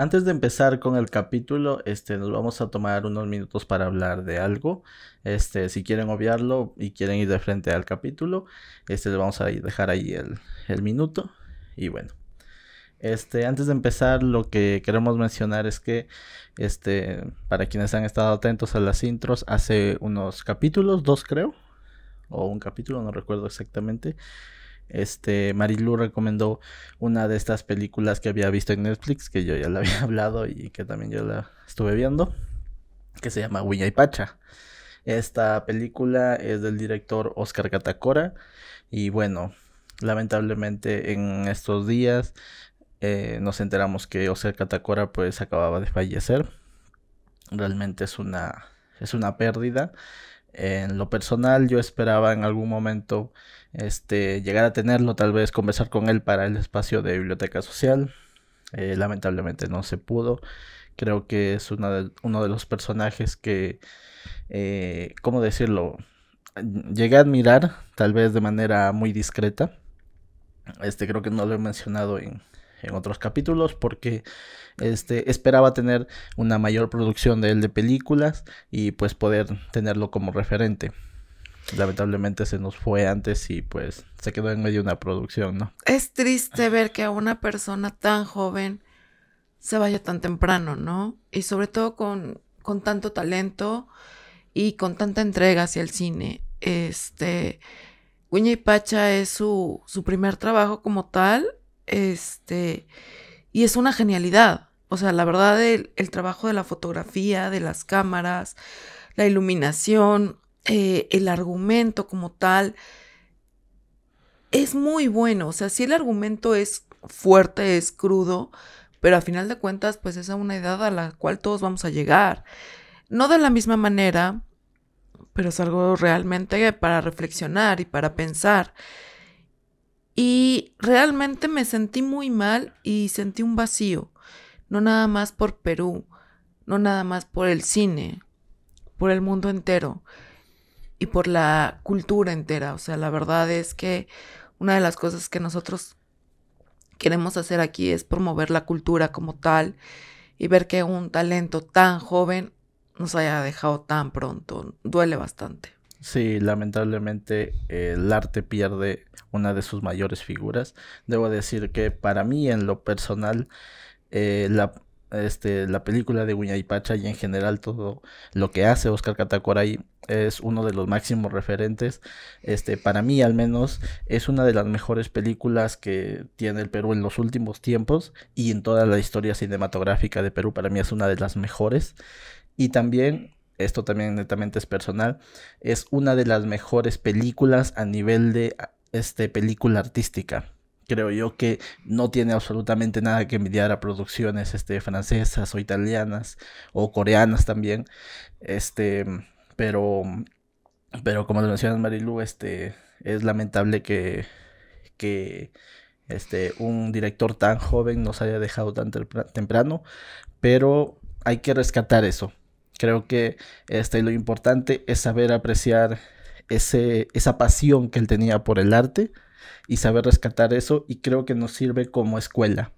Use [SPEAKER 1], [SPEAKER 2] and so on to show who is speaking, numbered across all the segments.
[SPEAKER 1] Antes de empezar con el capítulo, nos vamos a tomar unos minutos para hablar de algo. Si quieren obviarlo y quieren ir de frente al capítulo, les vamos a dejar ahí el minuto. Y bueno, antes de empezar, lo que queremos mencionar es que, para quienes han estado atentos a las intros, hace unos capítulos, dos creo, o un capítulo, no recuerdo exactamente. Marilu recomendó una de estas películas que había visto en Netflix, que yo ya la había hablado y que también yo la estuve viendo, que se llama Huilla y Pacha. Esta película es del director Oscar Catacora y bueno, lamentablemente en estos días nos enteramos que Oscar Catacora pues acababa de fallecer. Realmente es una pérdida. En lo personal, yo esperaba en algún momento llegar a tenerlo, tal vez conversar con él para el espacio de biblioteca social. Lamentablemente no se pudo. Creo que es uno de los personajes que, ¿cómo decirlo? Llegué a admirar, tal vez de manera muy discreta. Creo que no lo he mencionado en otros capítulos porque esperaba tener una mayor producción de él de películas y pues poder tenerlo como referente. Lamentablemente se nos fue antes y pues se quedó en medio de una producción, ¿no?
[SPEAKER 2] Es triste ver que a una persona tan joven se vaya tan temprano, ¿no? Y sobre todo con tanto talento y con tanta entrega hacia el cine. Guiña y Pacha es su primer trabajo como tal, y es una genialidad. O sea, la verdad, el trabajo de la fotografía, de las cámaras, la iluminación, el argumento como tal, es muy bueno. O sea, sí, el argumento es fuerte, es crudo, pero a final de cuentas, pues es a una edad a la cual todos vamos a llegar. No de la misma manera, pero es algo realmente para reflexionar y para pensar. Y realmente me sentí muy mal y sentí un vacío. No nada más por Perú, no nada más por el cine, por el mundo entero y por la cultura entera. O sea, la verdad es que una de las cosas que nosotros queremos hacer aquí es promover la cultura como tal y ver que un talento tan joven nos haya dejado tan pronto. Duele bastante.
[SPEAKER 1] Sí, lamentablemente el arte pierde una de sus mayores figuras. Debo decir que para mí en lo personal eh, la, la película de Guña y Pacha y en general todo lo que hace Oscar Catacoray es uno de los máximos referentes. Para mí al menos es una de las mejores películas que tiene el Perú en los últimos tiempos y en toda la historia cinematográfica de Perú para mí es una de las mejores. Y también, esto también netamente es personal, es una de las mejores películas a nivel de película artística. Creo yo que no tiene absolutamente nada que envidiar a producciones francesas o italianas o coreanas también. Este, pero, pero como lo mencionas Marilu, es lamentable que un director tan joven nos haya dejado tan temprano, pero hay que rescatar eso. Creo que lo importante es saber apreciar esa pasión que él tenía por el arte y saber rescatar eso y creo que nos sirve como escuela.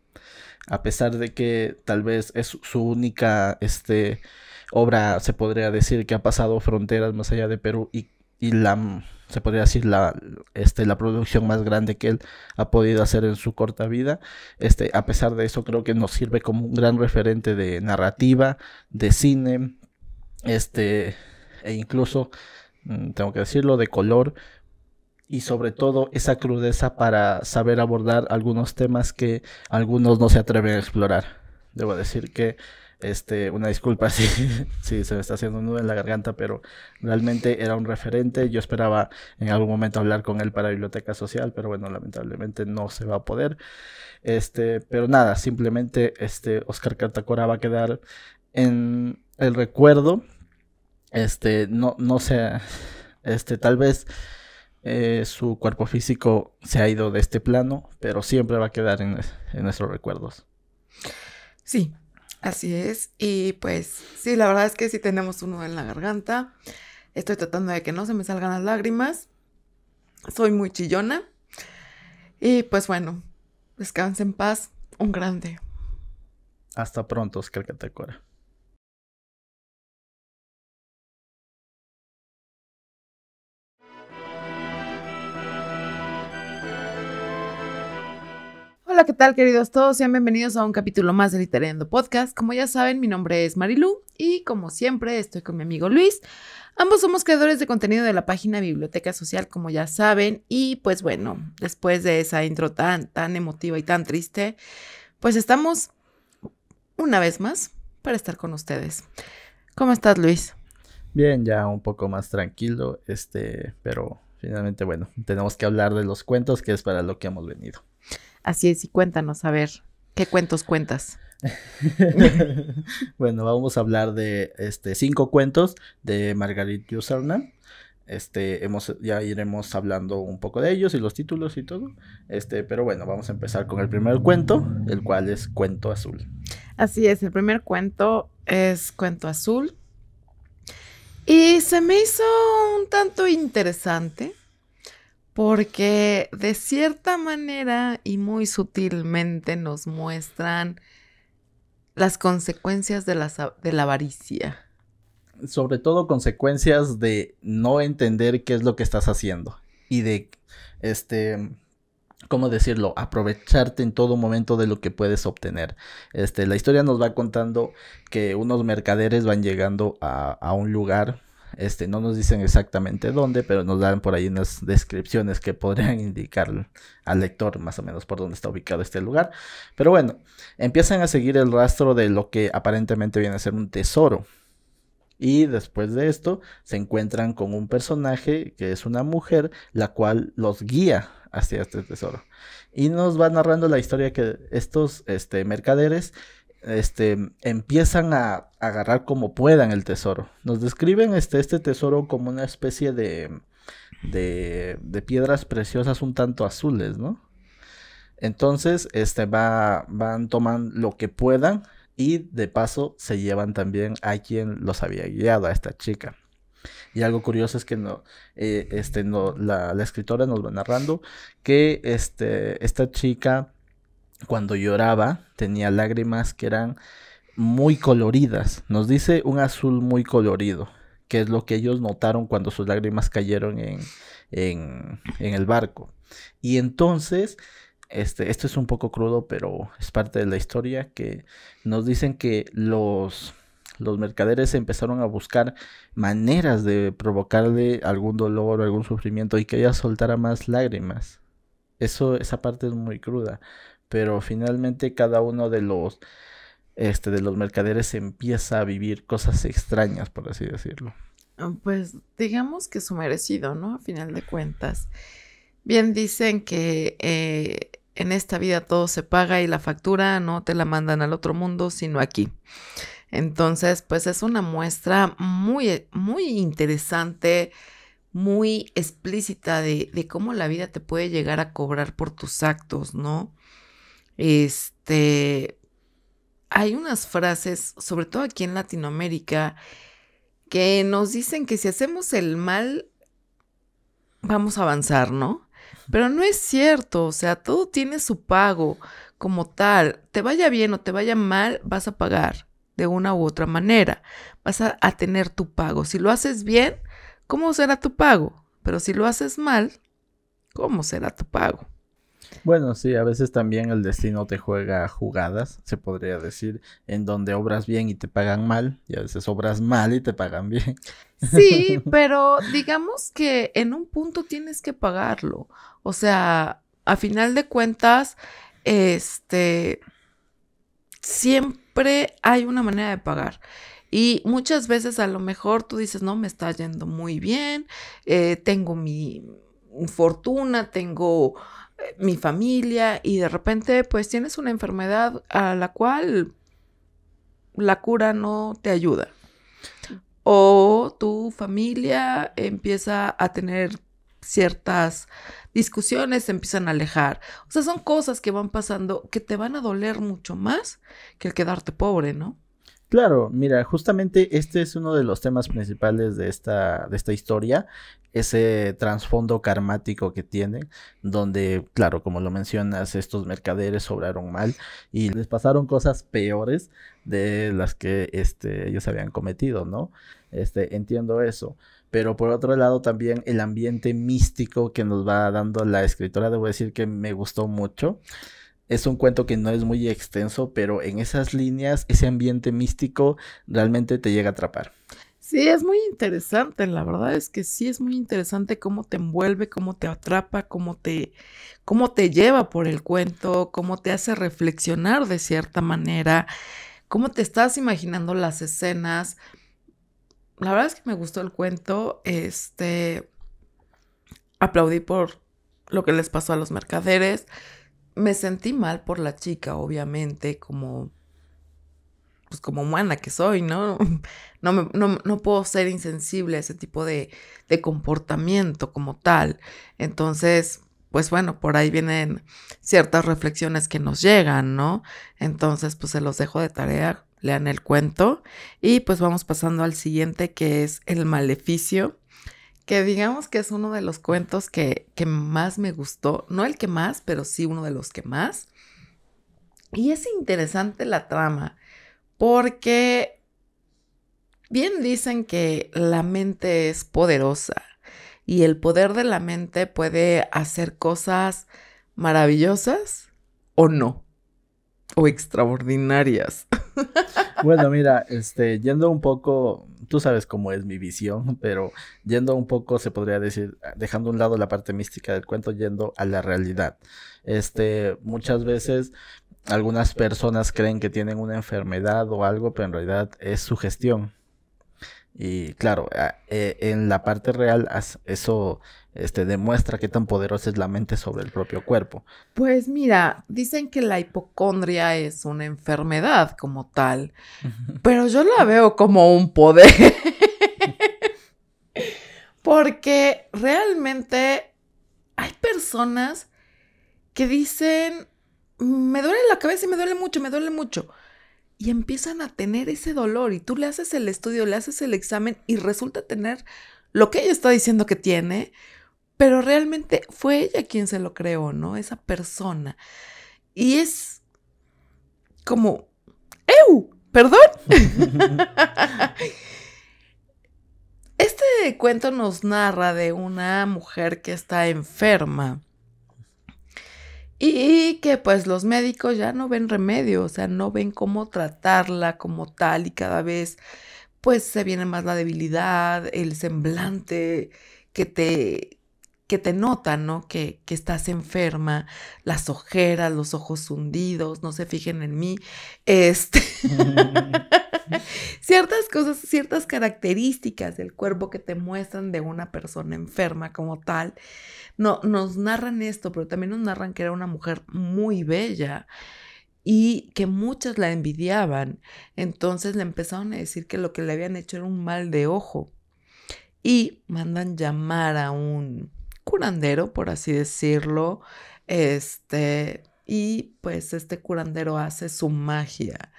[SPEAKER 1] A pesar de que tal vez es su única obra, se podría decir que ha pasado fronteras más allá de Perú y se podría decir la producción más grande que él ha podido hacer en su corta vida. A pesar de eso, creo que nos sirve como un gran referente de narrativa, de cine, e incluso, tengo que decirlo, de color y sobre todo esa crudeza para saber abordar algunos temas que algunos no se atreven a explorar. Debo decir que una disculpa si, si se me está haciendo un nudo en la garganta, pero realmente era un referente. Yo esperaba en algún momento hablar con él para Biblioteca Social, pero bueno, lamentablemente no se va a poder. Pero nada, simplemente Oscar Catacora va a quedar en el recuerdo. No sé, tal vez su cuerpo físico se ha ido de este plano, pero siempre va a quedar en nuestros recuerdos.
[SPEAKER 2] Sí, así es. Y pues sí, la verdad es que sí tenemos uno en la garganta. Estoy tratando de que no se me salgan las lágrimas. Soy muy chillona. Y pues bueno, descanse en paz, un grande.
[SPEAKER 1] Hasta pronto, Oscar Catacora.
[SPEAKER 2] Hola, ¿qué tal, queridos todos? Sean bienvenidos a un capítulo más de Literando Podcast. Como ya saben, mi nombre es Marilu y como siempre estoy con mi amigo Luis. Ambos somos creadores de contenido de la página Biblioteca Social, como ya saben. Y pues bueno, después de esa intro tan emotiva y tan triste, pues estamos una vez más para estar con ustedes. ¿Cómo estás, Luis?
[SPEAKER 1] Bien, ya un poco más tranquilo, pero finalmente, bueno, tenemos que hablar de los cuentos, que es para lo que hemos venido.
[SPEAKER 2] Así es, y cuéntanos, a ver, ¿qué cuentos cuentas?
[SPEAKER 1] Bueno, vamos a hablar de 5 cuentos de Margaret Yourcenar. Ya iremos hablando un poco de ellos y los títulos y todo. Pero bueno, vamos a empezar con el primer cuento, el cual es Cuento Azul.
[SPEAKER 2] Así es, el primer cuento es Cuento Azul. Y se me hizo un tanto interesante porque de cierta manera y muy sutilmente nos muestran las consecuencias de la avaricia.
[SPEAKER 1] Sobre todo consecuencias de no entender qué es lo que estás haciendo y de, ¿cómo decirlo? Aprovecharte en todo momento de lo que puedes obtener. La historia nos va contando que unos mercaderes van llegando a un lugar. No nos dicen exactamente dónde, pero nos dan por ahí unas descripciones que podrían indicar al lector más o menos por dónde está ubicado este lugar. Pero bueno, empiezan a seguir el rastro de lo que aparentemente viene a ser un tesoro. Y después de esto se encuentran con un personaje que es una mujer, la cual los guía hacia este tesoro. Y nos va narrando la historia que estos mercaderes empiezan a agarrar como puedan el tesoro. Nos describen este tesoro como una especie de piedras preciosas un tanto azules, ¿no? Entonces, van tomando lo que puedan y de paso se llevan también a quien los había guiado, a esta chica. Y algo curioso es que la escritora nos va narrando que esta chica cuando lloraba tenía lágrimas que eran muy coloridas. Nos dice un azul muy colorido, que es lo que ellos notaron cuando sus lágrimas cayeron en el barco. Y entonces, esto es un poco crudo, pero es parte de la historia, que nos dicen que los mercaderes empezaron a buscar maneras de provocarle algún dolor o algún sufrimiento y que ella soltara más lágrimas. Esa parte es muy cruda, pero finalmente cada uno de los mercaderes empieza a vivir cosas extrañas, por así decirlo.
[SPEAKER 2] Pues digamos que su merecido, ¿no? A final de cuentas. Bien dicen que en esta vida todo se paga y la factura no te la mandan al otro mundo, sino aquí. Entonces, pues es una muestra muy, muy interesante, muy explícita de cómo la vida te puede llegar a cobrar por tus actos, ¿no? Hay unas frases, sobre todo aquí en Latinoamérica, que nos dicen que si hacemos el mal, vamos a avanzar, ¿no? Pero no es cierto, o sea, todo tiene su pago como tal. Te vaya bien o te vaya mal, vas a pagar de una u otra manera. Vas a tener tu pago. Si lo haces bien, ¿cómo será tu pago? Pero si lo haces mal, ¿cómo será tu pago?
[SPEAKER 1] Bueno, sí, a veces también el destino te juega jugadas, se podría decir, en donde obras bien y te pagan mal, y a veces obras mal y te pagan bien.
[SPEAKER 2] Sí, pero digamos que en un punto tienes que pagarlo. O sea, a final de cuentas, siempre hay una manera de pagar. Y muchas veces a lo mejor tú dices, no, me está yendo muy bien, tengo mi fortuna, tengo mi familia y de repente pues tienes una enfermedad a la cual la cura no te ayuda. O tu familia empieza a tener ciertas discusiones, se empiezan a alejar. O sea, son cosas que van pasando que te van a doler mucho más que el quedarte pobre, ¿no?
[SPEAKER 1] Claro, mira, justamente este es uno de los temas principales de esta historia, ese trasfondo karmático que tiene, donde, claro, como lo mencionas, estos mercaderes obraron mal y les pasaron cosas peores de las que ellos habían cometido, ¿no? Entiendo eso. Pero por otro lado también el ambiente místico que nos va dando la escritora, debo decir que me gustó mucho. Es un cuento que no es muy extenso, pero en esas líneas, ese ambiente místico realmente te llega a atrapar.
[SPEAKER 2] Sí, es muy interesante, la verdad es que sí es muy interesante cómo te envuelve, cómo te atrapa, cómo te lleva por el cuento, cómo te hace reflexionar de cierta manera, cómo te estás imaginando las escenas. La verdad es que me gustó el cuento, aplaudí por lo que les pasó a los mercaderes. Me sentí mal por la chica, obviamente, pues como humana que soy, ¿no? No puedo ser insensible a ese tipo de comportamiento como tal. Entonces, pues bueno, por ahí vienen ciertas reflexiones que nos llegan, ¿no? Entonces, pues se los dejo de tarea, lean el cuento y pues vamos pasando al siguiente, que es El Maleficio, que digamos que es uno de los cuentos que más me gustó, no el que más, pero sí uno de los que más. Y es interesante la trama, porque bien dicen que la mente es poderosa y el poder de la mente puede hacer cosas maravillosas o no, o extraordinarias.
[SPEAKER 1] Bueno, mira, yendo un poco, tú sabes cómo es mi visión, pero yendo un poco, se podría decir, dejando a un lado la parte mística del cuento, yendo a la realidad. Muchas veces algunas personas creen que tienen una enfermedad o algo, pero en realidad es su gestión. Y claro, en la parte real eso demuestra qué tan poderosa es la mente sobre el propio cuerpo.
[SPEAKER 2] Pues mira, dicen que la hipocondria es una enfermedad como tal, pero yo la veo como un poder, porque realmente hay personas que dicen, me duele la cabeza y me duele mucho, y empiezan a tener ese dolor y tú le haces el estudio, le haces el examen y resulta tener lo que ella está diciendo que tiene, pero realmente fue ella quien se lo creó, ¿no? Esa persona. Y es como, ¡ew! ¿Perdón? Este cuento nos narra de una mujer que está enferma y que pues los médicos ya no ven remedio, o sea, no ven cómo tratarla como tal y cada vez pues se viene más la debilidad, el semblante que te, que te nota, ¿no? Que estás enferma, las ojeras, los ojos hundidos, no se fijen en mí, este... ciertas cosas, ciertas características del cuerpo que te muestran de una persona enferma como tal, no, nos narran esto, pero también nos narran que era una mujer muy bella y que muchas la envidiaban. Entonces le empezaron a decir que lo que le habían hecho era un mal de ojo y mandan llamar a un curandero, por así decirlo, y pues este curandero hace su magia.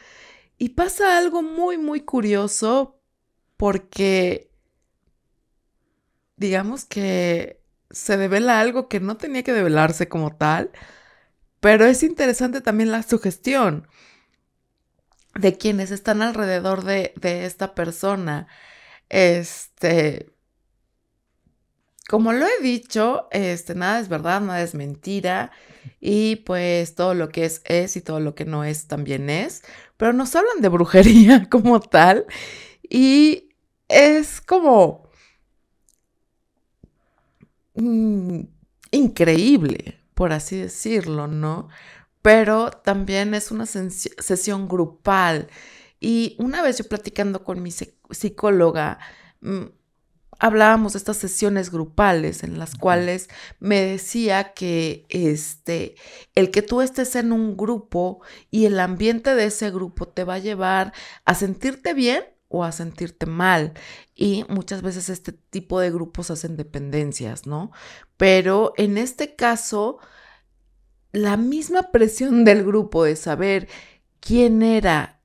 [SPEAKER 2] Y pasa algo muy, muy curioso porque digamos que se devela algo que no tenía que develarse como tal, pero es interesante también la sugestión de quienes están alrededor de esta persona. Este, como lo he dicho, nada es verdad, nada es mentira. Y pues todo lo que es y todo lo que no es también es. Pero nos hablan de brujería como tal. Y es como mm, increíble, por así decirlo, ¿no? Pero también es una sesión grupal. Y una vez yo platicando con mi psicóloga, mm, hablábamos de estas sesiones grupales en las
[SPEAKER 1] Ujú.
[SPEAKER 2] cuales me decía que el que tú estés en un grupo y el ambiente de ese grupo te va a llevar a sentirte bien o a sentirte mal. Y muchas veces este tipo de grupos hacen dependencias, ¿no? Pero en este caso, la misma presión del grupo de saber quién era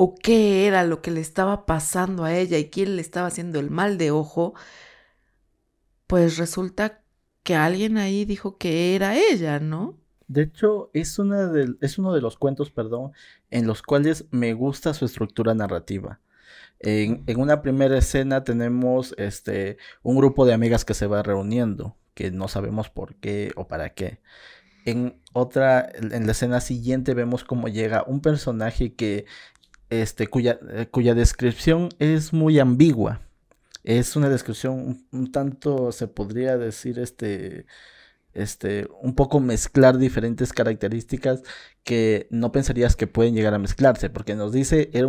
[SPEAKER 2] o qué era lo que le estaba pasando a ella y quién le estaba haciendo el mal de ojo, pues resulta que alguien ahí dijo que era ella, ¿no?
[SPEAKER 1] De hecho, es es uno de los cuentos, perdón, en los cuales me gusta su estructura narrativa. En una primera escena tenemos un grupo de amigas que se va reuniendo, que no sabemos por qué o para qué. En la escena siguiente vemos cómo llega un personaje cuya descripción es muy ambigua. Es una descripción un tanto, se podría decir, un poco mezclar diferentes características que no pensarías que pueden llegar a mezclarse, porque nos dice que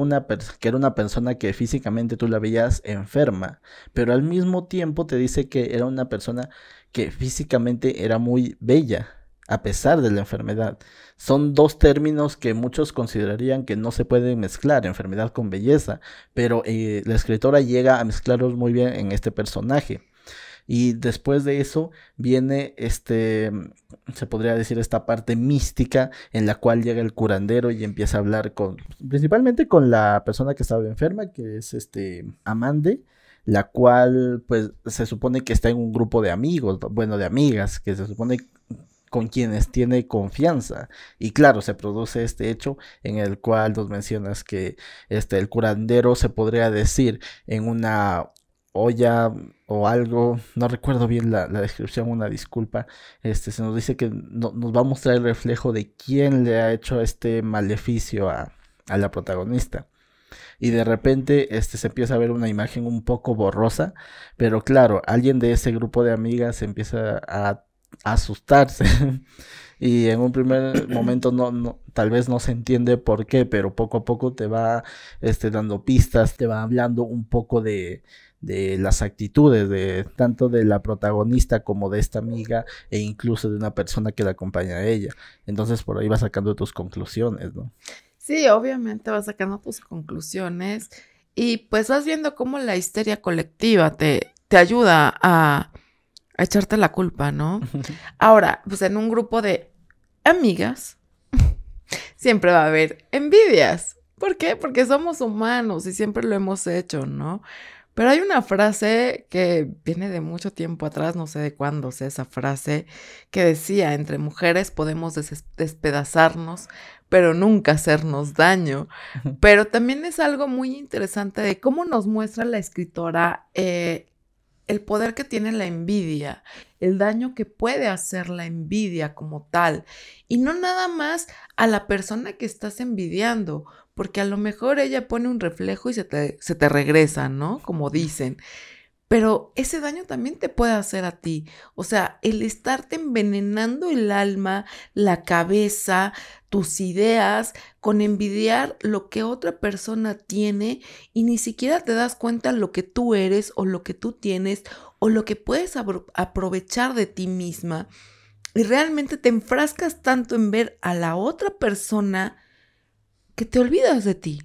[SPEAKER 1] era una persona que físicamente tú la veías enferma, pero al mismo tiempo te dice que era una persona que físicamente era muy bella, a pesar de la enfermedad. Son dos términos que muchos considerarían que no se pueden mezclar, enfermedad con belleza, pero la escritora llega a mezclarlos muy bien en este personaje. Y después de eso viene se podría decir esta parte mística en la cual llega el curandero y empieza a hablar principalmente con la persona que estaba enferma, que es Amande, la cual pues se supone que está en un grupo de amigos, bueno, de amigas, que se supone con quienes tiene confianza. Y claro, se produce este hecho en el cual nos mencionas que el curandero se podría decir en una olla o algo, no recuerdo bien la descripción, una disculpa, se nos dice que nos va a mostrar el reflejo de quién le ha hecho este maleficio a la protagonista. Y de repente se empieza a ver una imagen un poco borrosa, pero claro, alguien de ese grupo de amigas empieza a asustarse. Y en un primer momento tal vez no se entiende por qué, pero poco a poco te va dando pistas, te va hablando un poco de las actitudes de tanto de la protagonista como de esta amiga e incluso de una persona que la acompaña a ella. Entonces por ahí vas sacando tus conclusiones, ¿no?
[SPEAKER 2] Sí, obviamente vas sacando tus conclusiones y pues vas viendo cómo la histeria colectiva te ayuda a echarte la culpa, ¿no? Ahora, pues en un grupo de amigas siempre va a haber envidias. ¿Por qué? Porque somos humanos y siempre lo hemos hecho, ¿no? Pero hay una frase que viene de mucho tiempo atrás, no sé de cuándo sé esa frase, que decía, entre mujeres podemos despedazarnos, pero nunca hacernos daño. Pero también es algo muy interesante de cómo nos muestra la escritora el poder que tiene la envidia, el daño que puede hacer la envidia como tal. Y no nada más a la persona que estás envidiando, porque a lo mejor ella pone un reflejo y se te regresa, ¿no? Como dicen. Pero ese daño también te puede hacer a ti. O sea, el estarte envenenando el alma, la cabeza, tus ideas, con envidiar lo que otra persona tiene y ni siquiera te das cuenta lo que tú eres o lo que tú tienes o lo que puedes aprovechar de ti misma. Y realmente te enfrascas tanto en ver a la otra persona que te olvidas de ti.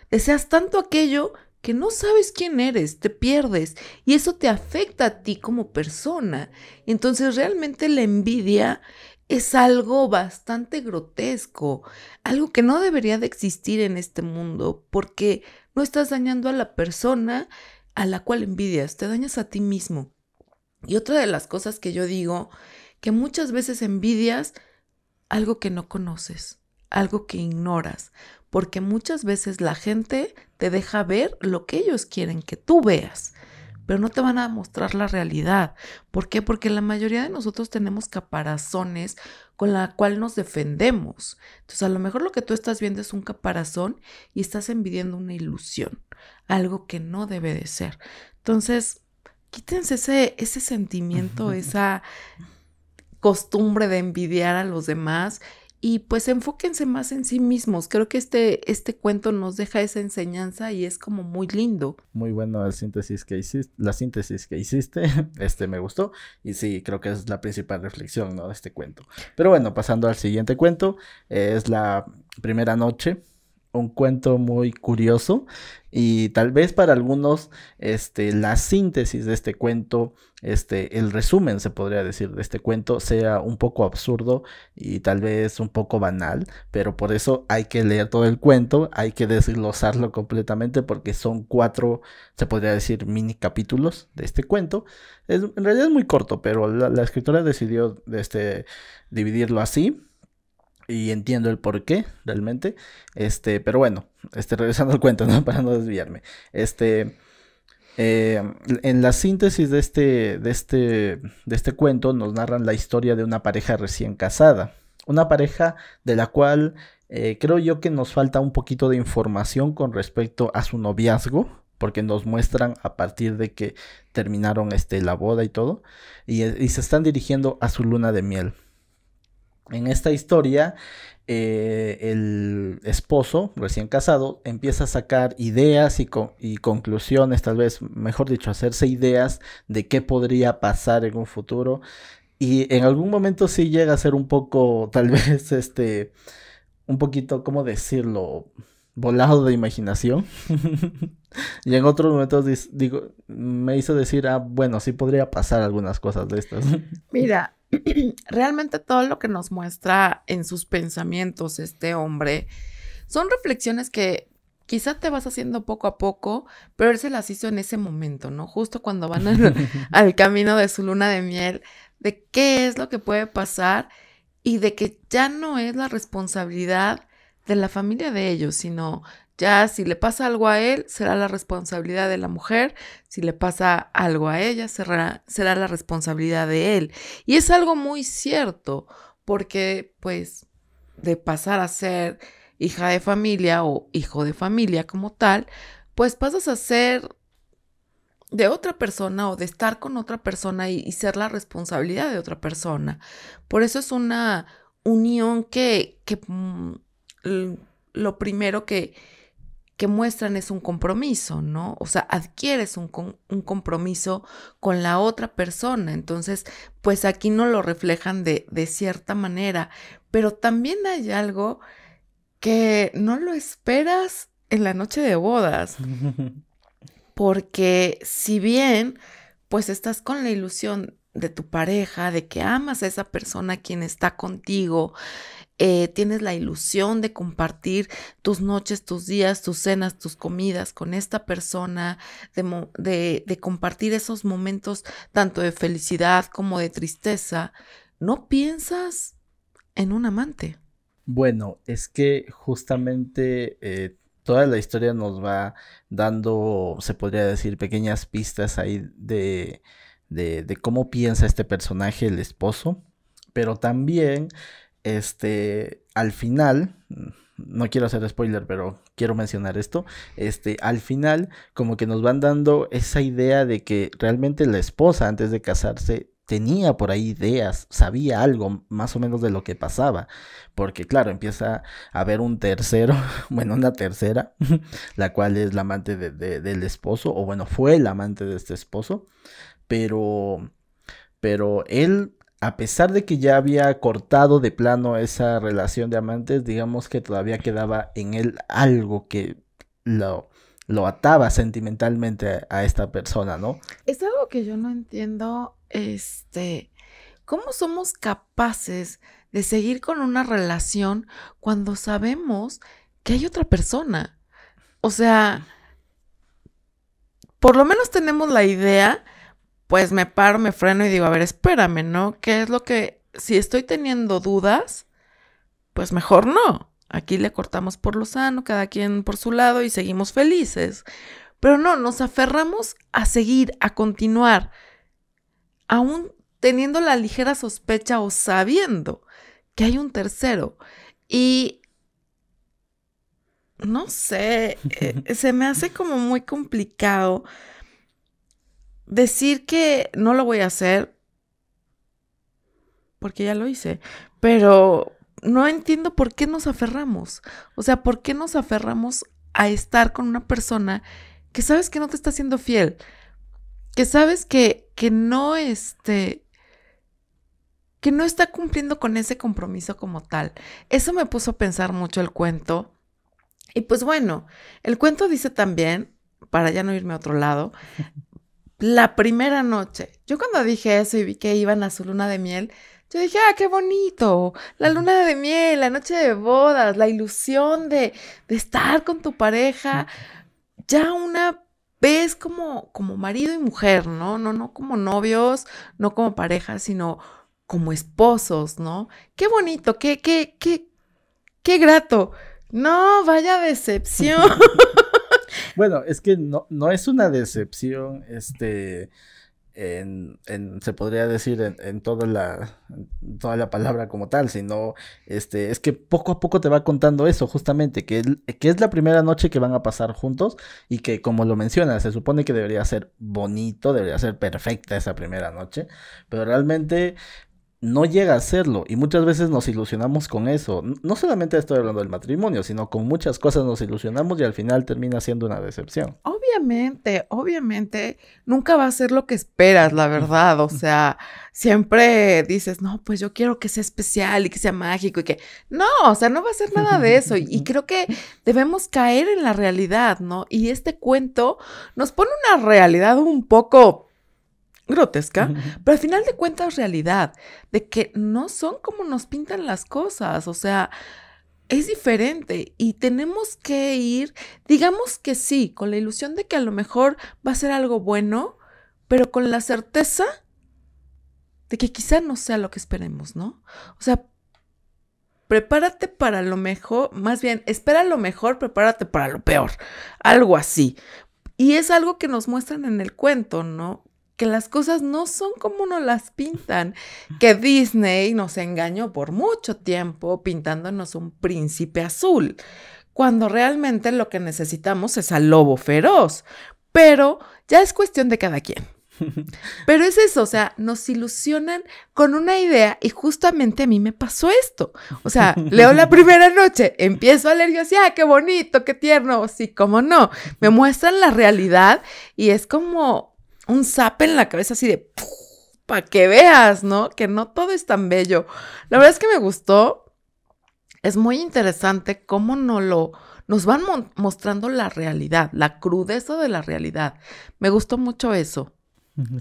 [SPEAKER 2] Deseas tanto aquello que no sabes quién eres, te pierdes y eso te afecta a ti como persona. Entonces realmente la envidia es algo bastante grotesco, algo que no debería de existir en este mundo porque no estás dañando a la persona a la cual envidias, te dañas a ti mismo. Y otra de las cosas que yo digo, que muchas veces envidias algo que no conoces, algo que ignoras, porque muchas veces la gente te deja ver lo que ellos quieren que tú veas, pero no te van a mostrar la realidad. ¿Por qué? Porque la mayoría de nosotros tenemos caparazones con la cual nos defendemos. Entonces, a lo mejor lo que tú estás viendo es un caparazón y estás envidiando una ilusión, algo que no debe de ser. Entonces, quítense ese sentimiento, esa costumbre de envidiar a los demás y pues enfóquense más en sí mismos. Creo que este cuento nos deja esa enseñanza y es como muy lindo.
[SPEAKER 1] Muy bueno la síntesis que hiciste, me gustó y sí, creo que es la principal reflexión, ¿no?, de este cuento. Pero bueno, pasando al siguiente cuento, es la primera noche. un cuento muy curioso y tal vez para algunos la síntesis de este cuento, el resumen se podría decir de este cuento sea un poco absurdo y tal vez un poco banal, pero por eso hay que leer todo el cuento, hay que desglosarlo completamente porque son 4, se podría decir, mini capítulos de este cuento. En realidad es muy corto, pero la escritora decidió dividirlo así. Y entiendo el por qué, realmente. Pero bueno, regresando al cuento, ¿no? Para no desviarme. En la síntesis de este cuento nos narran la historia de una pareja recién casada. Una pareja de la cual creo yo que nos falta un poquito de información con respecto a su noviazgo. Porque nos muestran a partir de que terminaron la boda y todo. Y se están dirigiendo a su luna de miel. En esta historia, el esposo, recién casado, empieza a sacar ideas y conclusiones, tal vez, mejor dicho, hacerse ideas de qué podría pasar en un futuro. Y en algún momento sí llega a ser un poco, tal vez, un poquito, ¿cómo decirlo? Volado de imaginación. Y en otros momentos me hizo decir, bueno, sí podría pasar algunas cosas de estas.
[SPEAKER 2] Mira, realmente todo lo que nos muestra en sus pensamientos este hombre son reflexiones que quizá te vas haciendo poco a poco, pero él se las hizo en ese momento, ¿no? Justo cuando van al camino de su luna de miel, de qué es lo que puede pasar y de que ya no es la responsabilidad de la familia de ellos, sino ya si le pasa algo a él, será la responsabilidad de la mujer, si le pasa algo a ella, será la responsabilidad de él. Y es algo muy cierto, porque pues de pasar a ser hija de familia o hijo de familia como tal, pues pasas a ser de otra persona o de estar con otra persona y ser la responsabilidad de otra persona. Por eso es una unión que lo primero que muestran es un compromiso, ¿no? O sea, adquieres un compromiso con la otra persona. Entonces, pues aquí no lo reflejan de cierta manera. Pero también hay algo que no lo esperas en la noche de bodas. Porque si bien, pues estás con la ilusión de tu pareja, de que amas a esa persona quien está contigo, tienes la ilusión de compartir tus noches, tus días, tus cenas, tus comidas con esta persona, de compartir esos momentos tanto de felicidad como de tristeza, no piensas en un amante.
[SPEAKER 1] Bueno, es que justamente toda la historia nos va dando, se podría decir, pequeñas pistas ahí de cómo piensa este personaje, el esposo, pero también, al final, no quiero hacer spoiler, pero quiero mencionar esto, al final, como que nos van dando esa idea de que realmente la esposa, antes de casarse, tenía por ahí ideas, sabía algo más o menos de lo que pasaba, porque claro, empieza a haber un tercero, bueno, una tercera, la cual es la amante del esposo, o bueno, fue la amante de este esposo, pero, pero él, a pesar de que ya había cortado de plano esa relación de amantes, digamos que todavía quedaba en él algo que lo ataba sentimentalmente a esta persona, ¿no?
[SPEAKER 2] Es algo que yo no entiendo, ¿cómo somos capaces de seguir con una relación cuando sabemos que hay otra persona? O sea, por lo menos tenemos la idea, pues me paro, me freno y digo, a ver, espérame, ¿no? ¿Qué es lo que, si estoy teniendo dudas, pues mejor no? Aquí le cortamos por lo sano, cada quien por su lado y seguimos felices. Pero no, nos aferramos a seguir, a continuar, aún teniendo la ligera sospecha o sabiendo que hay un tercero. Y no sé, se me hace como muy complicado decir que no lo voy a hacer porque ya lo hice, pero no entiendo por qué nos aferramos. O sea, ¿por qué nos aferramos a estar con una persona que sabes que no te está siendo fiel? Que sabes que no que no está cumpliendo con ese compromiso como tal. Eso me puso a pensar mucho el cuento Y pues bueno, el cuento dice también, para ya no irme a otro lado, la primera noche. Yo cuando dije eso y vi que iban a su luna de miel, yo dije, ah, qué bonito, la luna de miel, la noche de bodas, la ilusión de estar con tu pareja, ya una vez como marido y mujer, ¿no? No como novios, no como pareja, sino como esposos, ¿no? Qué bonito, qué grato. No, vaya decepción.
[SPEAKER 1] Bueno, es que no es una decepción, se podría decir en toda la palabra como tal, sino, es que poco a poco te va contando eso, justamente, que es la primera noche que van a pasar juntos y que, como lo mencionas, se supone que debería ser bonito, debería ser perfecta esa primera noche, pero realmente no llega a serlo y muchas veces nos ilusionamos con eso. No solamente estoy hablando del matrimonio, sino con muchas cosas nos ilusionamos y al final termina siendo una decepción.
[SPEAKER 2] Obviamente, nunca va a ser lo que esperas, la verdad. O sea, siempre dices, no, pues yo quiero que sea especial y que sea mágico y que... No, o sea, no va a ser nada de eso. Y creo que debemos caer en la realidad, ¿no? Y este cuento nos pone una realidad un poco grotesca, pero al final de cuentas realidad, de que no son como nos pintan las cosas, o sea, es diferente y tenemos que ir, digamos que sí, con la ilusión de que a lo mejor va a ser algo bueno, pero con la certeza de que quizá no sea lo que esperemos, ¿no? O sea, prepárate para lo mejor, más bien, espera lo mejor, prepárate para lo peor, algo así. Y es algo que nos muestran en el cuento, ¿no? Que las cosas no son como nos las pintan, que Disney nos engañó por mucho tiempo pintándonos un príncipe azul, cuando realmente lo que necesitamos es al lobo feroz, pero ya es cuestión de cada quien. Pero es eso, o sea, nos ilusionan con una idea y justamente a mí me pasó esto. O sea, leo la primera noche, empiezo a leer y yo así, ah, qué bonito, qué tierno, sí, cómo no. Me muestran la realidad y es como un zape en la cabeza así de, para que veas, ¿no? Que no todo es tan bello. La verdad es que me gustó, es muy interesante cómo nos van mostrando la realidad, la crudeza de la realidad. Me gustó mucho eso.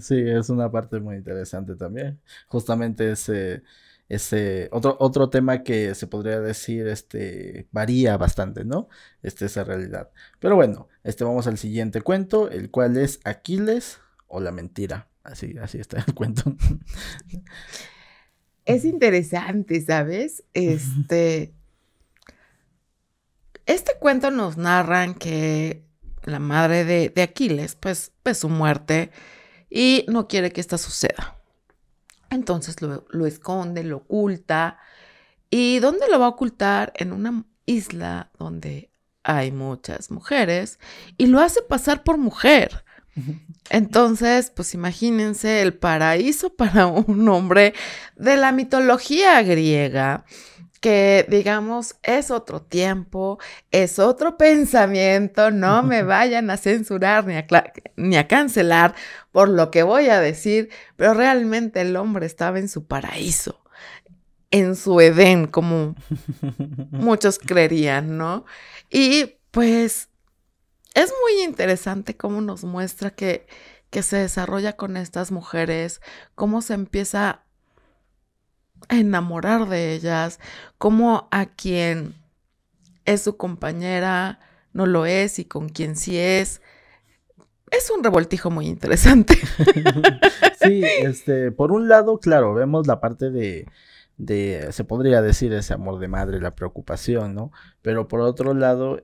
[SPEAKER 1] Sí, es una parte muy interesante también. Justamente ese otro tema que se podría decir, varía bastante, ¿no? Esa realidad. Pero bueno, vamos al siguiente cuento, el cual es Aquiles o la mentira. Así está el cuento.
[SPEAKER 2] Es interesante, ¿sabes? Este cuento nos narran que la madre de Aquiles, pues, su muerte y no quiere que esta suceda. Entonces lo esconde, lo oculta. ¿Y dónde lo va a ocultar? En una isla donde hay muchas mujeres y lo hace pasar por mujer. Entonces, pues imagínense el paraíso para un hombre de la mitología griega, que digamos es otro tiempo, es otro pensamiento, no me vayan a censurar ni a cancelar por lo que voy a decir, pero realmente el hombre estaba en su paraíso, en su Edén, como muchos creerían, ¿no? Y pues es muy interesante cómo nos muestra que se desarrolla con estas mujeres, cómo se empieza a enamorar de ellas, cómo a quien es su compañera no lo es y con quien sí es. Es un revoltijo muy interesante.
[SPEAKER 1] Sí, por un lado, claro, vemos la parte se podría decir ese amor de madre, la preocupación, ¿no? Pero por otro lado,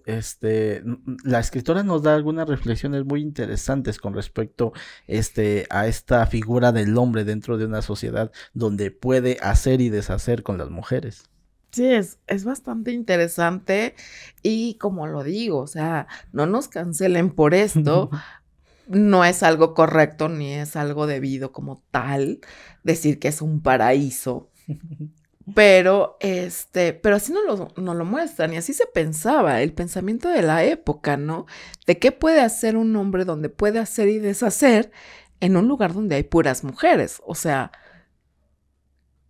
[SPEAKER 1] la escritora nos da algunas reflexiones muy interesantes con respecto, a esta figura del hombre dentro de una sociedad donde puede hacer y deshacer con las mujeres.
[SPEAKER 2] Sí, es bastante interesante y como lo digo, o sea, no nos cancelen por esto, no es algo correcto ni es algo debido como tal decir que es un paraíso, pero así no lo muestran y así se pensaba, el pensamiento de la época, ¿no? De qué puede hacer un hombre donde puede hacer y deshacer en un lugar donde hay puras mujeres, o sea,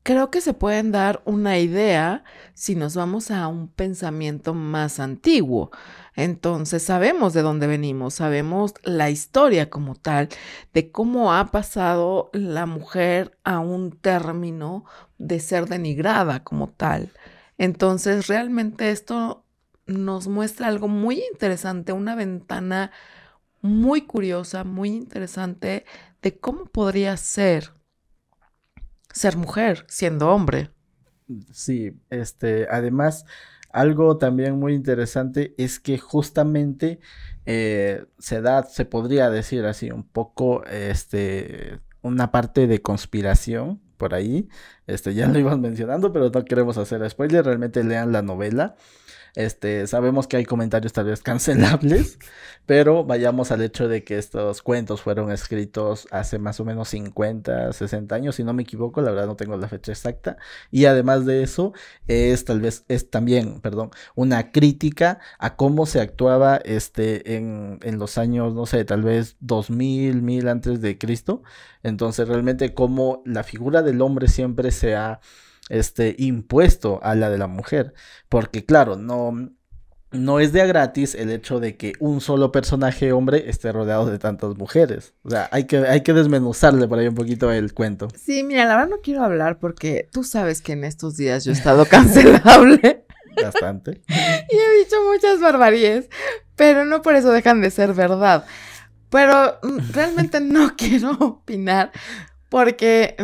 [SPEAKER 2] creo que se pueden dar una idea si nos vamos a un pensamiento más antiguo. Entonces sabemos de dónde venimos, sabemos la historia como tal, de cómo ha pasado la mujer a un término de ser denigrada como tal. Entonces realmente esto nos muestra algo muy interesante, una ventana muy curiosa, muy interesante de cómo podría ser mujer siendo hombre.
[SPEAKER 1] Sí, además, algo también muy interesante es que justamente se podría decir así, un poco, una parte de conspiración por ahí. Ya lo ibas mencionando, pero no queremos hacer spoiler, realmente lean la novela. Sabemos que hay comentarios tal vez cancelables, pero vayamos al hecho de que estos cuentos fueron escritos hace más o menos 50, 60 años, si no me equivoco, la verdad no tengo la fecha exacta, y además de eso, es también, perdón, una crítica a cómo se actuaba en los años, no sé, tal vez 2000 antes de Cristo. Entonces realmente cómo la figura del hombre siempre se ha impuesto a la de la mujer. Porque claro, no es de a gratis el hecho de que un solo personaje hombre esté rodeado de tantas mujeres. O sea, hay que desmenuzarle por ahí un poquito el cuento.
[SPEAKER 2] Sí, mira, la verdad no quiero hablar porque tú sabes que en estos días yo he estado cancelable
[SPEAKER 1] Bastante.
[SPEAKER 2] y he dicho muchas barbaridades, pero no por eso dejan de ser verdad. Pero realmente no quiero opinar porque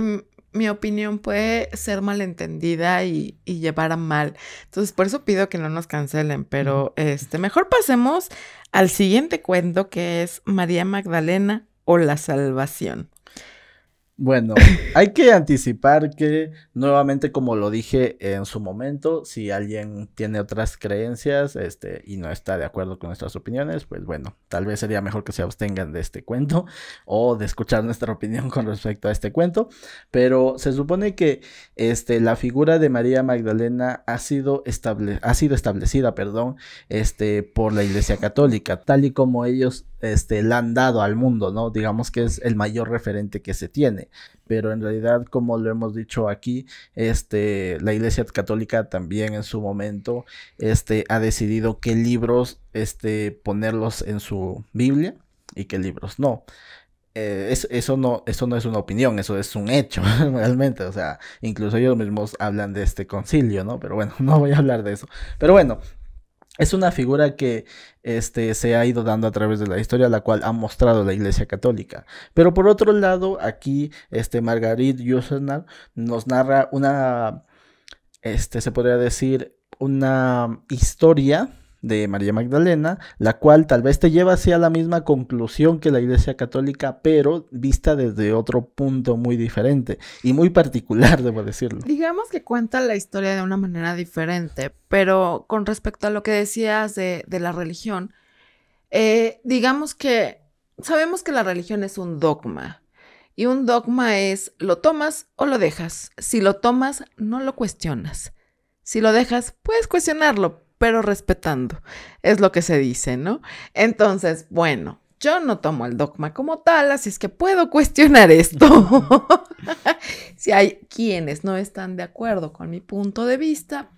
[SPEAKER 2] mi opinión puede ser malentendida y llevar a mal. Entonces, por eso pido que no nos cancelen, pero mejor pasemos al siguiente cuento, que es María Magdalena o la Salvación.
[SPEAKER 1] Bueno, hay que anticipar que nuevamente, como lo dije en su momento, si alguien tiene otras creencias, y no está de acuerdo con nuestras opiniones, pues bueno, tal vez sería mejor que se abstengan de este cuento o de escuchar nuestra opinión con respecto a este cuento. Pero se supone que la figura de María Magdalena ha sido establecida, perdón, por la Iglesia Católica, tal y como ellos la han dado al mundo, ¿no? Digamos que es el mayor referente que se tiene, pero en realidad, como lo hemos dicho aquí, la Iglesia Católica también en su momento, ha decidido qué libros, ponerlos en su Biblia y qué libros no. Eso no es una opinión, eso es un hecho, realmente, o sea, incluso ellos mismos hablan de este concilio, ¿no? Pero bueno, no voy a hablar de eso. Pero bueno, es una figura que se ha ido dando a través de la historia, la cual ha mostrado la Iglesia Católica. Pero por otro lado, aquí Marguerite Yourcenar nos narra se podría decir, una historia de María Magdalena, la cual tal vez te lleva hacia la misma conclusión que la Iglesia Católica, pero vista desde otro punto muy diferente y muy particular, debo decirlo.
[SPEAKER 2] Digamos que cuenta la historia de una manera diferente, pero con respecto a lo que decías de la religión, digamos que sabemos que la religión es un dogma. Y un dogma es, lo tomas o lo dejas. Si lo tomas, no lo cuestionas. Si lo dejas, puedes cuestionarlo, pero respetando. Es lo que se dice, ¿no? Entonces, bueno, yo no tomo el dogma como tal, así es que puedo cuestionar esto. Si hay quienes no están de acuerdo con mi punto de vista,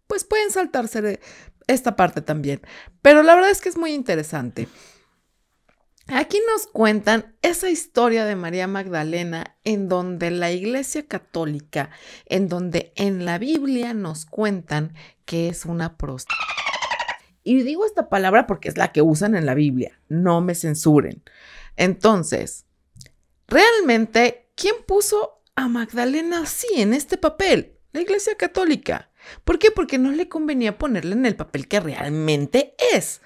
[SPEAKER 2] pues pueden saltarse de esta parte también. Pero la verdad es que es muy interesante. Aquí nos cuentan esa historia de María Magdalena en donde la Iglesia Católica, en donde en la Biblia nos cuentan que es una prostituta. Y digo esta palabra porque es la que usan en la Biblia, no me censuren. Entonces, realmente, ¿quién puso a Magdalena así en este papel? La Iglesia Católica. ¿Por qué? Porque no le convenía ponerla en el papel que realmente es.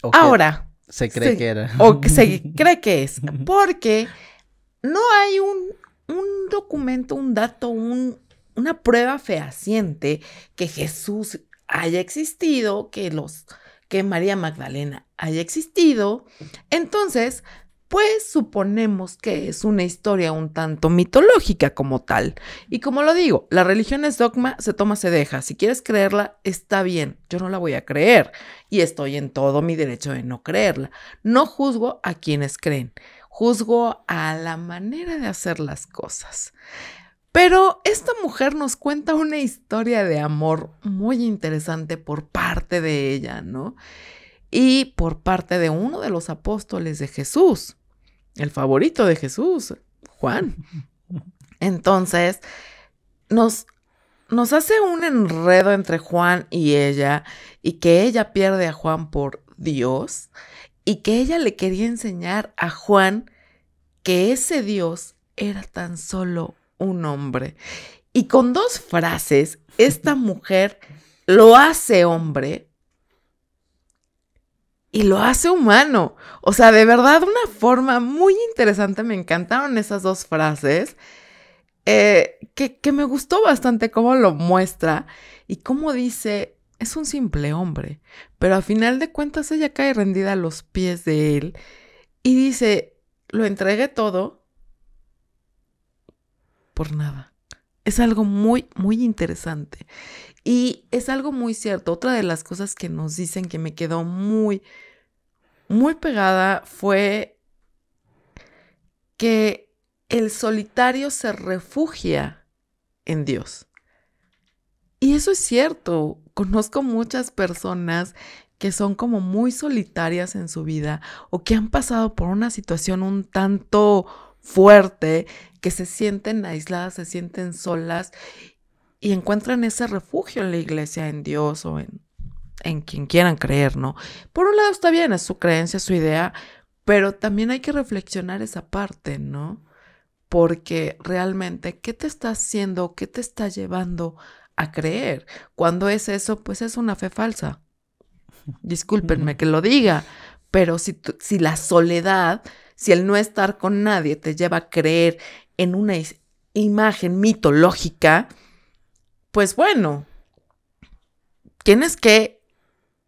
[SPEAKER 1] Okay.
[SPEAKER 2] Ahora...
[SPEAKER 1] Se cree que era.
[SPEAKER 2] O se cree que es. Porque no hay un documento, un dato, una prueba fehaciente que Jesús haya existido, que María Magdalena haya existido. Entonces, pues suponemos que es una historia un tanto mitológica como tal. Y como lo digo, la religión es dogma, se toma, se deja. Si quieres creerla, está bien. Yo no la voy a creer. Y estoy en todo mi derecho de no creerla. No juzgo a quienes creen. Juzgo a la manera de hacer las cosas. Pero esta mujer nos cuenta una historia de amor muy interesante por parte de ella, ¿no? Y por parte de uno de los apóstoles de Jesús, el favorito de Jesús, Juan. Entonces, nos hace un enredo entre Juan y ella, y que ella pierde a Juan por Dios, y que ella le quería enseñar a Juan que ese Dios era tan solo un hombre. Y con 2 frases, esta mujer lo hace hombre y lo hace humano. O sea, de verdad, una forma muy interesante. Me encantaron esas 2 frases. Que me gustó bastante cómo lo muestra y cómo dice, es un simple hombre, pero a final de cuentas ella cae rendida a los pies de él y dice, lo entregué todo por nada. Es algo muy, muy interesante y es algo muy cierto. Otra de las cosas que nos dicen que me quedó muy, muy pegada fue que el solitario se refugia en Dios. Y eso es cierto. Conozco muchas personas que son como muy solitarias en su vida o que han pasado por una situación un tanto fuerte, que se sienten aisladas, se sienten solas y encuentran ese refugio en la iglesia, en Dios o en quien quieran creer, ¿no? Por un lado está bien, es su creencia, su idea, pero también hay que reflexionar esa parte, ¿no? Porque realmente, ¿qué te está haciendo? ¿Qué te está llevando a creer? Cuando es eso, pues es una fe falsa. Discúlpenme que lo diga, pero si la soledad, si el no estar con nadie te lleva a creer en una imagen mitológica, pues bueno, tienes que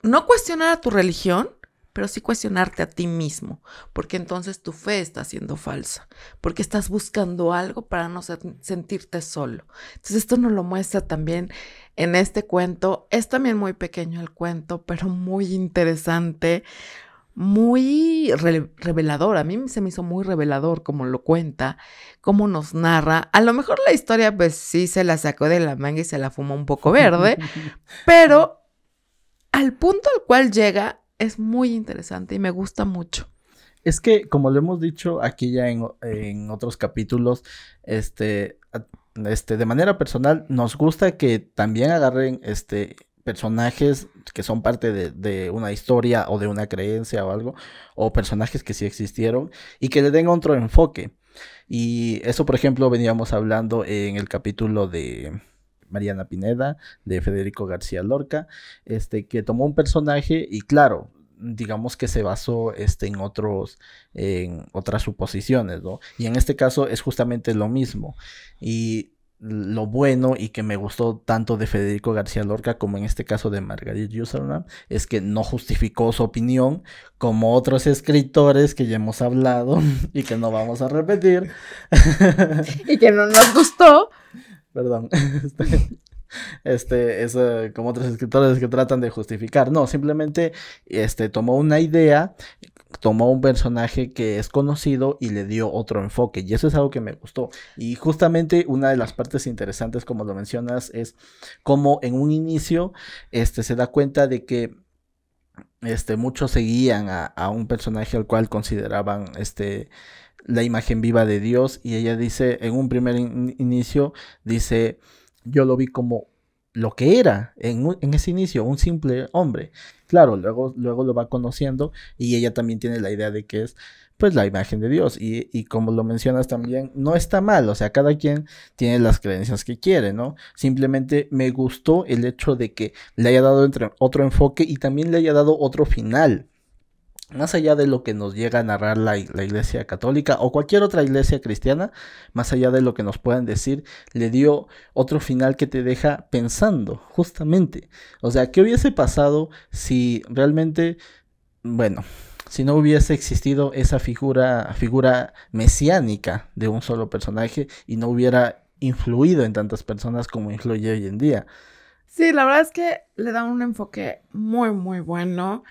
[SPEAKER 2] no cuestionar a tu religión, pero sí cuestionarte a ti mismo, porque entonces tu fe está siendo falsa, porque estás buscando algo para no sentirte solo. Entonces esto nos lo muestra también en este cuento. Es también muy pequeño el cuento, pero muy interesante, muy revelador. A mí se me hizo muy revelador cómo lo cuenta, cómo nos narra. A lo mejor la historia pues sí se la sacó de la manga y se la fumó un poco verde, pero al punto al cual llega es muy interesante y me gusta mucho.
[SPEAKER 1] Es que, como lo hemos dicho aquí ya en otros capítulos, de manera personal, nos gusta que también agarren personajes que son parte de una historia o de una creencia o algo, o personajes que sí existieron, y que le den otro enfoque. Y eso, por ejemplo, veníamos hablando en el capítulo de Mariana Pineda, de Federico García Lorca, que tomó un personaje y claro, digamos que se basó en otras suposiciones, ¿no? Y en este caso es justamente lo mismo. Y lo bueno y que me gustó tanto de Federico García Lorca como en este caso de Marguerite Yourcenar es que no justificó su opinión como otros escritores que ya hemos hablado y que no vamos a repetir.
[SPEAKER 2] Y que no nos gustó.
[SPEAKER 1] Perdón. Es como otros escritores que tratan de justificar. No, simplemente tomó una idea, tomó un personaje que es conocido y le dio otro enfoque. Y eso es algo que me gustó. Y justamente una de las partes interesantes, como lo mencionas, es cómo en un inicio se da cuenta de que muchos seguían a un personaje al cual consideraban la imagen viva de Dios. Y ella dice, en un primer inicio, dice, yo lo vi como lo que era en ese inicio, un simple hombre. Claro, luego lo va conociendo y ella también tiene la idea de que es pues la imagen de Dios y como lo mencionas también, no está mal, o sea, cada quien tiene las creencias que quiere, ¿no? Simplemente me gustó el hecho de que le haya dado otro enfoque y también le haya dado otro final. Más allá de lo que nos llega a narrar la iglesia católica o cualquier otra iglesia cristiana, más allá de lo que nos puedan decir, le dio otro final que te deja pensando, justamente. O sea, ¿qué hubiese pasado si realmente, bueno, si no hubiese existido esa figura mesiánica de un solo personaje y no hubiera influido en tantas personas como influye hoy en día?
[SPEAKER 2] Sí, la verdad es que le da un enfoque muy, muy bueno.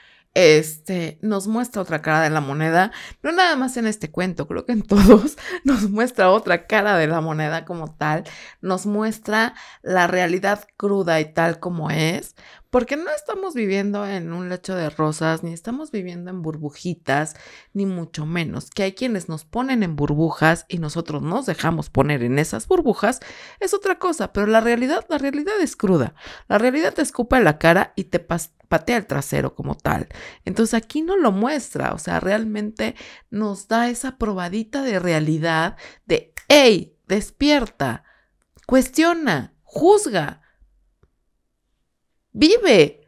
[SPEAKER 2] nos muestra otra cara de la moneda, no nada más en este cuento, creo que en todos nos muestra otra cara de la moneda como tal, nos muestra la realidad cruda y tal como es, porque no estamos viviendo en un lecho de rosas, ni estamos viviendo en burbujitas, ni mucho menos, que hay quienes nos ponen en burbujas y nosotros nos dejamos poner en esas burbujas, es otra cosa, pero la realidad es cruda, la realidad te escupa en la cara y te patea el trasero como tal. Entonces aquí no lo muestra, o sea, realmente nos da esa probadita de realidad de, hey, despierta, cuestiona, juzga, vive,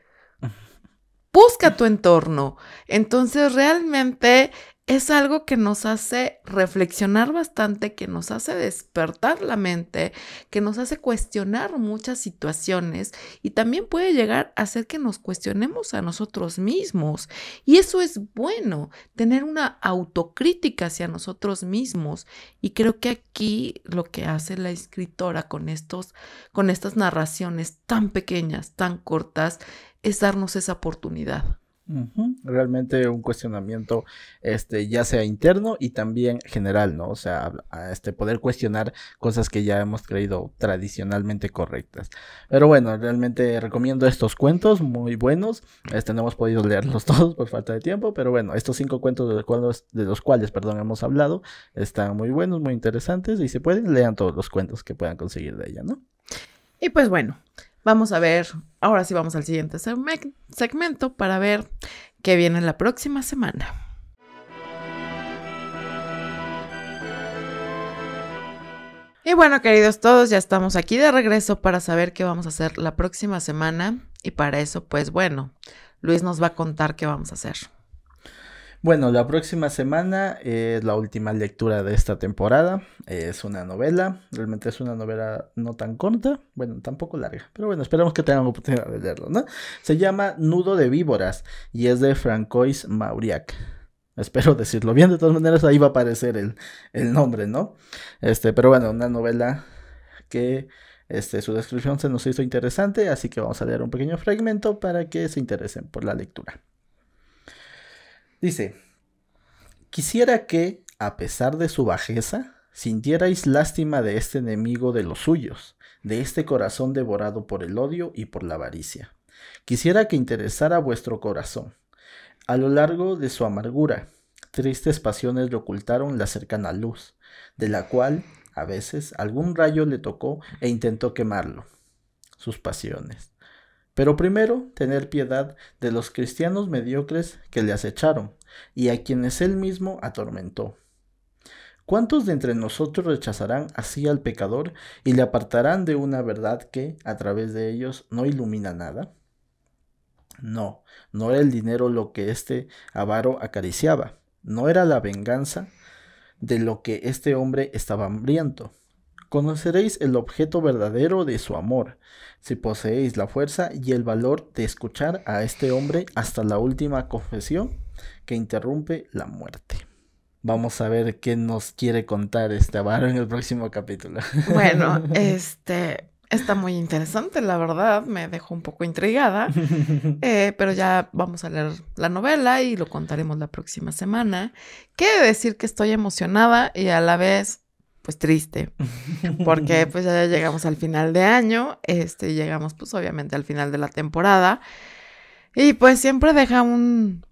[SPEAKER 2] busca tu entorno. Entonces realmente es algo que nos hace reflexionar bastante, que nos hace despertar la mente, que nos hace cuestionar muchas situaciones y también puede llegar a hacer que nos cuestionemos a nosotros mismos. Y eso es bueno, tener una autocrítica hacia nosotros mismos. Y creo que aquí lo que hace la escritora con estas narraciones tan pequeñas, tan cortas, es darnos esa oportunidad.
[SPEAKER 1] Realmente un cuestionamiento, ya sea interno y también general, ¿no? O sea, poder cuestionar cosas que ya hemos creído tradicionalmente correctas. Pero bueno, realmente recomiendo estos cuentos, muy buenos. No hemos podido leerlos todos por falta de tiempo, pero bueno, estos 5 cuentos de los cuales, hemos hablado, están muy buenos, muy interesantes, y si pueden, lean todos los cuentos que puedan conseguir de ella, ¿no?
[SPEAKER 2] Y pues bueno, vamos a ver, ahora sí vamos al siguiente segmento para ver qué viene la próxima semana. Y bueno, queridos todos, ya estamos aquí de regreso para saber qué vamos a hacer la próxima semana. Y para eso, pues bueno, Luis nos va a contar qué vamos a hacer.
[SPEAKER 1] Bueno, la próxima semana es la última lectura de esta temporada. Es una novela, realmente es una novela no tan corta, bueno, tampoco larga, pero bueno, esperamos que tengan la oportunidad de leerlo, ¿no? Se llama Nudo de Víboras y es de Francois Mauriac. Espero decirlo bien, de todas maneras ahí va a aparecer el nombre, ¿no? Pero bueno, una novela que su descripción se nos hizo interesante, así que vamos a leer un pequeño fragmento para que se interesen por la lectura. Dice: quisiera que, a pesar de su bajeza, sintierais lástima de este enemigo de los suyos, de este corazón devorado por el odio y por la avaricia. Quisiera que interesara vuestro corazón. A lo largo de su amargura, tristes pasiones le ocultaron la cercana luz, de la cual, a veces, algún rayo le tocó e intentó quemarlo. Sus pasiones. Pero primero, tener piedad de los cristianos mediocres que le acecharon y a quienes él mismo atormentó. ¿Cuántos de entre nosotros rechazarán así al pecador y le apartarán de una verdad que, a través de ellos, no ilumina nada? No, no era el dinero lo que este avaro acariciaba, no era la venganza de lo que este hombre estaba hambriento. Conoceréis el objeto verdadero de su amor, si poseéis la fuerza y el valor de escuchar a este hombre hasta la última confesión que interrumpe la muerte. Vamos a ver qué nos quiere contar este avaro en el próximo capítulo.
[SPEAKER 2] Bueno, está muy interesante, la verdad, me dejó un poco intrigada, pero ya vamos a leer la novela y lo contaremos la próxima semana. Quiero decir que estoy emocionada y a la vez, pues triste, porque pues ya llegamos al final de año, llegamos pues obviamente al final de la temporada y pues siempre deja un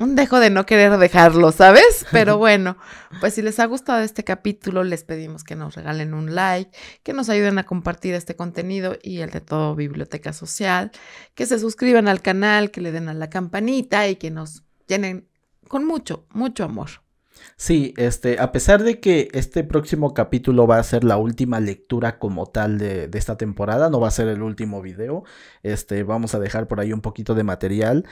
[SPEAKER 2] dejo de no querer dejarlo, ¿sabes? Pero bueno, pues si les ha gustado este capítulo, les pedimos que nos regalen un like, que nos ayuden a compartir este contenido y el de todo Biblioteca Social, que se suscriban al canal, que le den a la campanita y que nos llenen con mucho, mucho amor.
[SPEAKER 1] Sí, a pesar de que este próximo capítulo va a ser la última lectura como tal de esta temporada, no va a ser el último video, vamos a dejar por ahí un poquito de material,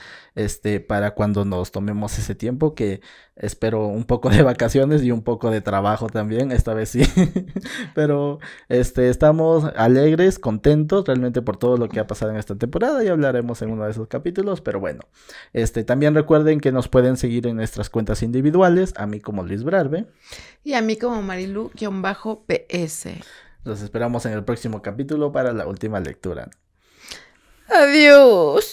[SPEAKER 1] para cuando nos tomemos ese tiempo, que espero un poco de vacaciones y un poco de trabajo también, esta vez sí, pero, estamos alegres, contentos realmente por todo lo que ha pasado en esta temporada y hablaremos en uno de esos capítulos, pero bueno, también recuerden que nos pueden seguir en nuestras cuentas individuales, a mí como Luis Brarbe.
[SPEAKER 2] Y a mí como Marilu-PS.
[SPEAKER 1] Los esperamos en el próximo capítulo para la última lectura.
[SPEAKER 2] Adiós.